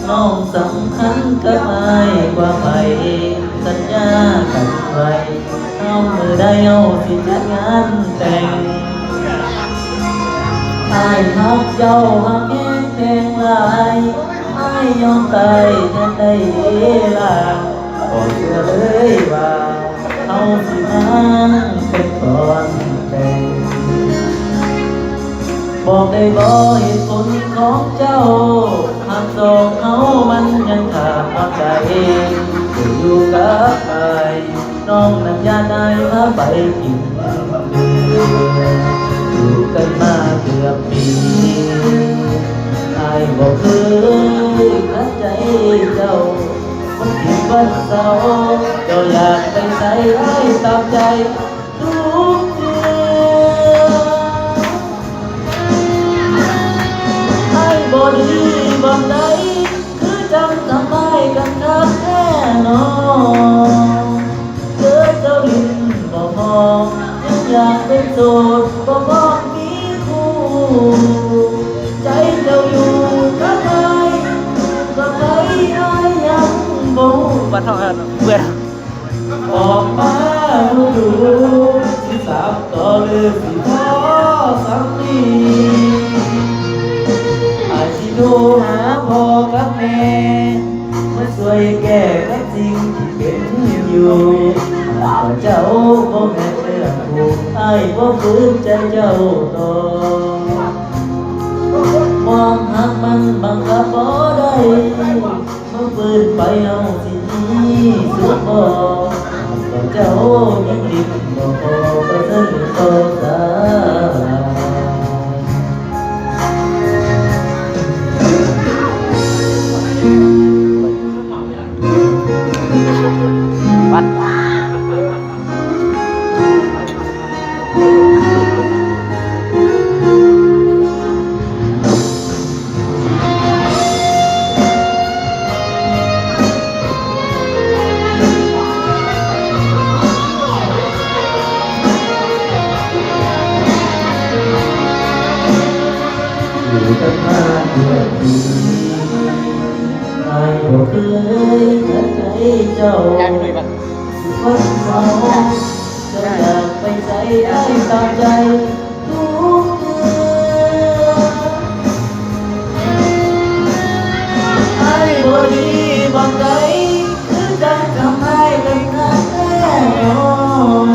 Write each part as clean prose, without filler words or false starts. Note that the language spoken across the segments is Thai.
น้องสำคัญกับไอ้กว่าไปสัญญากันไว้เอามือได้เอาสิจัดงานแต่งไอ้ฮักเจ้าฮักแห้งแทงลายไอ้ยอมตายแทนได้ลาบอกเชื่อเลยว่าเอาสินั่งเป็นก่อนแต่งบอกได้บ่เหตุผลของเจ้าหากสองเขามันยังขาดใจจะอยู่กับใครน้องนั้นอย่าได้พาไปกินอยู่กันมาเกือบปีไอ้บอกเคยขัดใจเจ้าวันที่วันเสาร์เจ้าอยากไปใส่ไอ้ตามใจทุกเดือนไอ้บ่ดีบ่ใดคือจังทำไมกันครับแน่นอนเจอเจ้าลิ้นบ่มองยังอยากเป็นโสดบ่มองมีคู่ใจเจ้าอยู่กับใครกับใครไอ้ยังบ่บัดเท่ากันเบื่อออกมาดูสิสามต่อเรื่องสิพอสักทีอาชิโทรหาพ่อกับแม่มาช่วยแก้กับสิ่งที่เป็นอยู่เจ้าบ่แม่นเรื่องถูกไอ้บ่ฝืนใจเจ้าต่อมองหักมันบังคับบ่ได้มันฝืนไปเอาสิสุดบ่เจ้ายังดิ้นบ่พอก็เส้นต่อสายวัดอยู่กันมาเกือบปีไอ้บ่เคยขัดใจเจ้าวันเสาร์เจ้าอยากไปใส่ไอ้ตามใจทุกเดือนไอ้บ่ดีบ่ใดคือจังทำให้กันขาดแน่นอน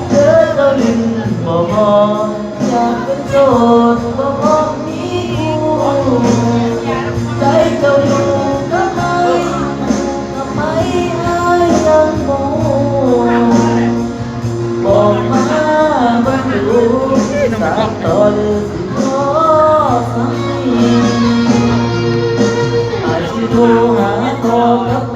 เจอเจ้าลิ้นบ่มองอยากเป็นโสดบ่มองมีคู่ใจเจ้าอยู่กับใครกับไม่ไอ้ยังบ่บอกมาบ่ดูสามต่อหรือสิขอสักทีอาจสิโทรหาพ่อกับแม่